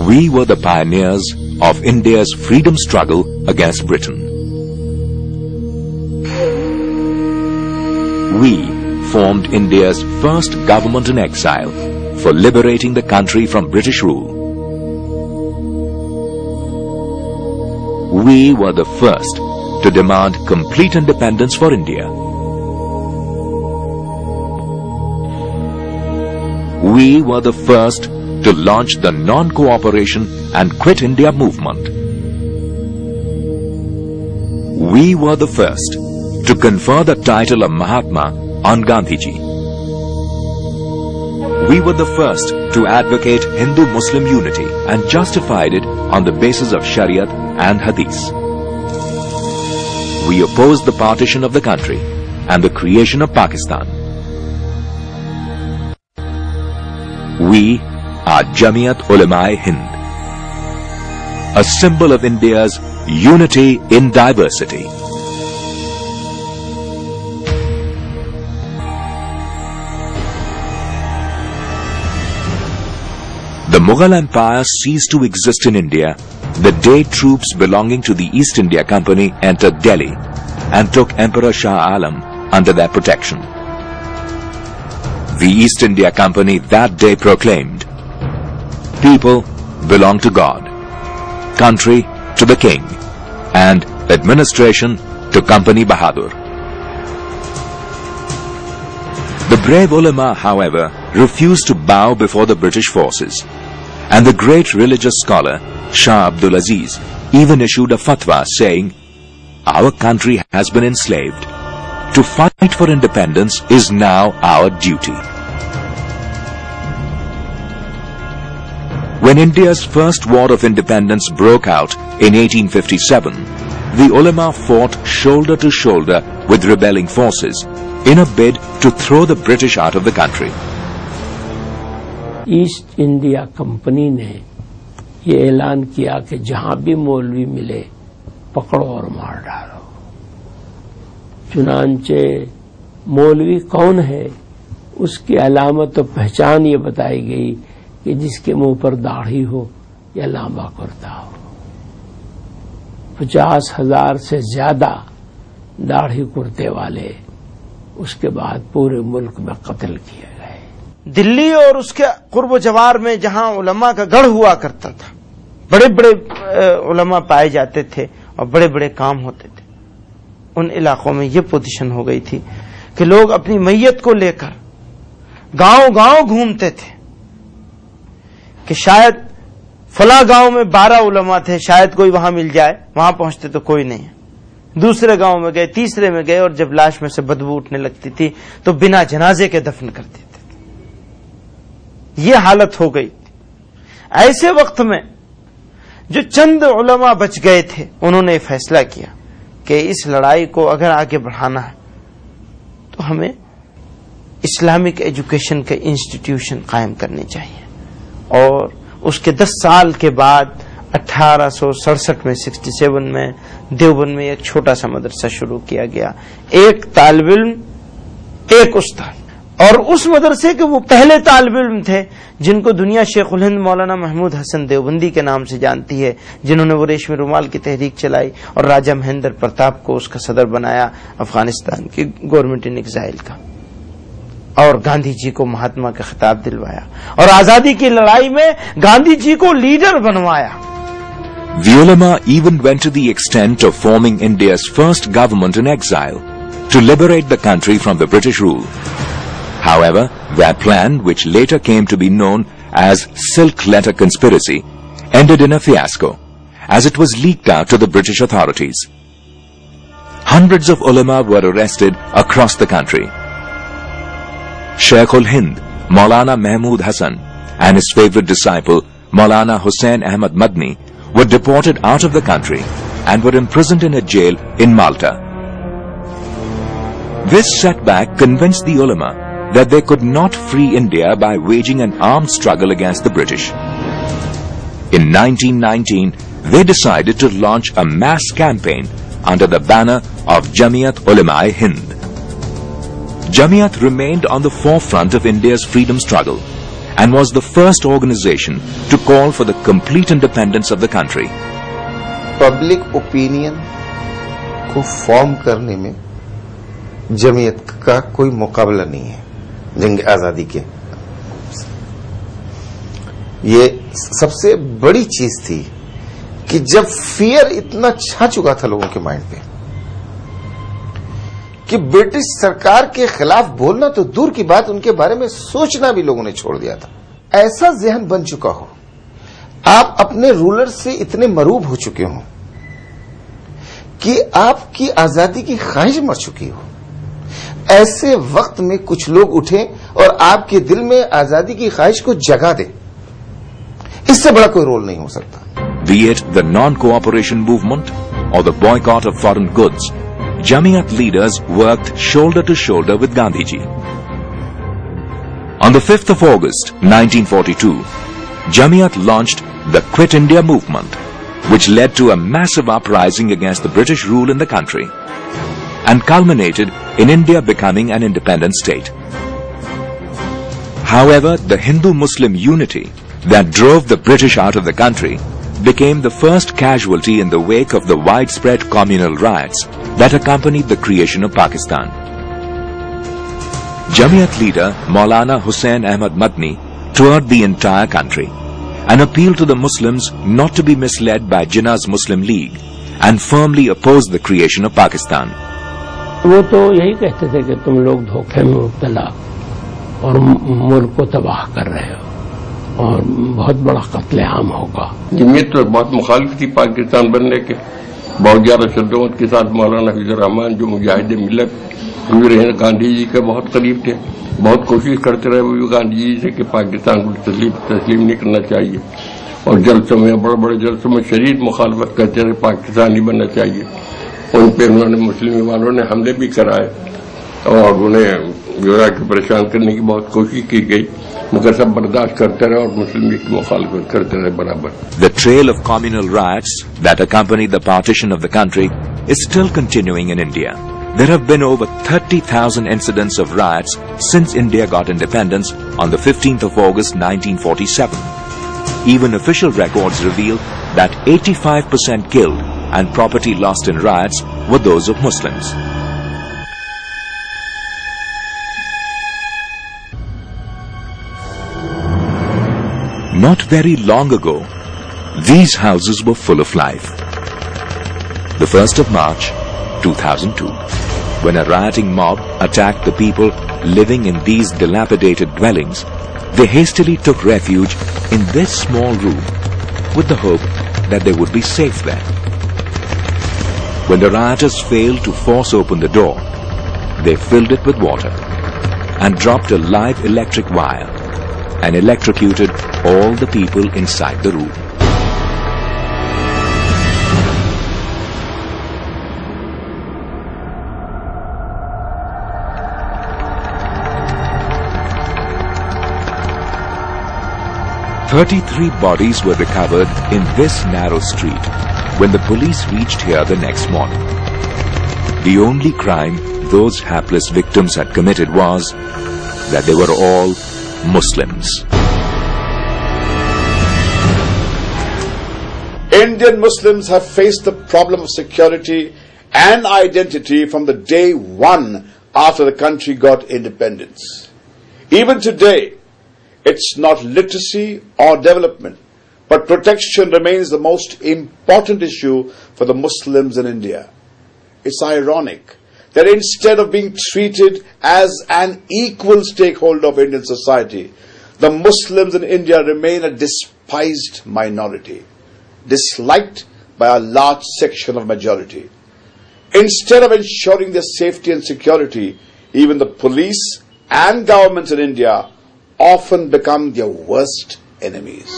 We were the pioneers of India's freedom struggle against Britain. We formed India's first government in exile for liberating the country from British rule. We were the first to demand complete independence for India. We were the first to launch the non-cooperation and quit India movement. We were the first to confer the title of Mahatma on Gandhiji. We were the first to advocate Hindu-Muslim unity and justified it on the basis of Shariat and Hadith. We opposed the partition of the country and the creation of Pakistan. We are Jamiat Ulema-e-Hind, a symbol of India's unity in diversity. The Mughal Empire ceased to exist in India the day troops belonging to the East India Company entered Delhi and took Emperor Shah Alam under their protection. The East India Company that day proclaimed, "People belong to God, country to the king, and administration to Company Bahadur." The brave ulama, however, refused to bow before the British forces, and the great religious scholar Shah Abdul Aziz even issued a fatwa saying, "Our country has been enslaved. To fight for independence is now our duty." When India's first war of independence broke out in 1857, the ulama fought shoulder to shoulder with rebelling forces in a bid to throw the British out of the country. East India company ने ये ऐलान किया कि जहां भी मौलवी मिले पकड़ो और मार डालो। चुनांचे मौलवी कौन है, उसकी अलामत और पहचान ये बताई गई कि जिसके मुंह पर दाढ़ी हो या लांबा कुर्ता हो। 50,000 से ज्यादा दाढ़ी कुर्ते वाले उसके बाद पूरे मुल्क में कत्ल किए गए। दिल्ली और उसके कुर्ब जवार में जहां उलमा का गढ़ हुआ करता था, बड़े बड़े उलमा पाए जाते थे और बड़े बड़े काम होते थे, उन इलाकों में ये पोजीशन हो गई थी कि लोग अपनी मैयत को लेकर गांव गांव घूमते थे कि शायद फला गांव में 12 उलमा थे, शायद कोई वहां मिल जाए। वहां पहुंचते तो कोई नहीं है। दूसरे गांव में गए, तीसरे में गए, और जब लाश में से बदबू उठने लगती थी तो बिना जनाजे के दफन कर देते थे। ये हालत हो गई थी। ऐसे वक्त में जो चंद उलमा बच गए थे, उन्होंने फैसला किया कि इस लड़ाई को अगर आगे बढ़ाना है तो हमें इस्लामिक एजुकेशन के इंस्टीट्यूशन कायम करने चाहिए। और उसके 10 साल के बाद 1867 में 67 में देवबंद में एक छोटा सा मदरसा शुरू किया गया। एक तालिब इल्म, एक उस्ताद, और उस मदरसे के वो पहले तालिब इल्म थे जिनको दुनिया शेखुल हिंद मौलाना महमूद हसन देवबंदी के नाम से जानती है, जिन्होंने वो रेशमी रुमाल की तहरीक चलाई और राजा महेंद्र प्रताप को उसका सदर बनाया अफगानिस्तान की गवर्नमेंट इन एग्जाइल का, और गांधी जी को महात्मा का खिताब दिलवाया और आजादी की लड़ाई में गांधी जी को लीडर बनवाया। The ulama even went to the extent of forming India's first government in exile to liberate the country from the British rule. However, their plan, which later came to be known as Silk Letter Conspiracy, ended in a fiasco, as it was leaked out to the British authorities. Hundreds of ulama were arrested across the country. Sheikhul Hind, Maulana Mahmud Hassan, and his favorite disciple, Maulana Hussain Ahmad Madni, were deported out of the country and were imprisoned in a jail in Malta. This setback convinced the ulama that they could not free India by waging an armed struggle against the British. In 1919, they decided to launch a mass campaign under the banner of Jamiat Ulema-e-Hind. Jamiat remained on the forefront of India's freedom struggle and was the first organization to call for the complete independence of the country. Public opinion को form करने में जमीयत का कोई मुकाबला नहीं है जंग आजादी के। ये सबसे बड़ी चीज थी कि जब फियर इतना छा चुका था लोगों के माइंड पे कि ब्रिटिश सरकार के खिलाफ बोलना तो दूर की बात, उनके बारे में सोचना भी लोगों ने छोड़ दिया था। ऐसा जहन बन चुका हो, आप अपने रूलर से इतने मरूब हो चुके हो कि आपकी आजादी की ख्वाहिश मर चुकी हो। ऐसे वक्त में कुछ लोग उठे और आपके दिल में आजादी की ख्वाहिश को जगा दे, इससे बड़ा कोई रोल नहीं हो सकता। Be it the non-cooperation movement or the boycott of foreign goods, Jamiat leaders worked shoulder to shoulder with Gandhiji. On the 5th of August 1942, Jamiat launched the Quit India movement, which led to a massive uprising against the British rule in the country and culminated in India becoming an independent state. However, the Hindu-Muslim unity that drove the British out of the country became the first casualty in the wake of the widespread communal riots that accompanied the creation of Pakistan. Jamiat leader Maulana Hussain Ahmad Madni toured the entire country and appealed to the Muslims not to be misled by Jinnah's Muslim League and firmly opposed the creation of Pakistan. वो तो यही कहते थे कि तुम लोग धोखे में मुब्तला और मुल्क को तबाह कर रहे हो और बहुत बड़ा कत्लेआम होगा। जमीयत तो बहुत मुखालिफ थी पाकिस्तान बनने के। बहुत ज्यादा शद्दत के साथ मौलाना हफीजुर रहमान जो मुजाहिद मिल्लत गुजरे गांधी जी के बहुत करीब थे, बहुत कोशिश करते रहे वो भी गांधी जी से कि पाकिस्तान को तस्लीम नहीं करना चाहिए और जलसों में बड़े बड़े जलसों में शदीद मुखालफत करते रहे, पाकिस्तान ही बनना चाहिए। उन पर उन्होंने मुस्लिम वालों ने हमले भी कराए और उन्हें ब्यूरो को परेशान करने की बहुत कोशिश की गई, मगर सब बर्दाश्त करते रहे और मुस्लिम लीग की मुखालफत करते रहे बराबर। The trail of communal riots that accompanied the partition of the country is still continuing in India. There have been over 30,000 incidents of riots since India got independence on the 15th of August 1947. Even official records reveal that 85% killed and property lost in riots were those of Muslims. Not very long ago, these houses were full of life. The 1st of March, 2002, when a rioting mob attacked the people living in these dilapidated dwellings, they hastily took refuge in this small room with the hope that they would be safe there. When the rioters failed to force open the door, they filled it with water and dropped a live electric wire and electrocuted all the people inside the room. "33 bodies were recovered in this narrow street when the police reached here the next morning. The only crime those hapless victims had committed was that they were all Muslims." Indian Muslims have faced the problem of security and identity from the day one after the country got independence. Even today, it's not literacy or development, but protection remains the most important issue for the Muslims in India. It's ironic that instead of being treated as an equal stakeholder of Indian society, the Muslims in India remain a despised minority, disliked by a large section of majority. Instead of ensuring their safety and security, even the police and governments in India often become their worst enemies.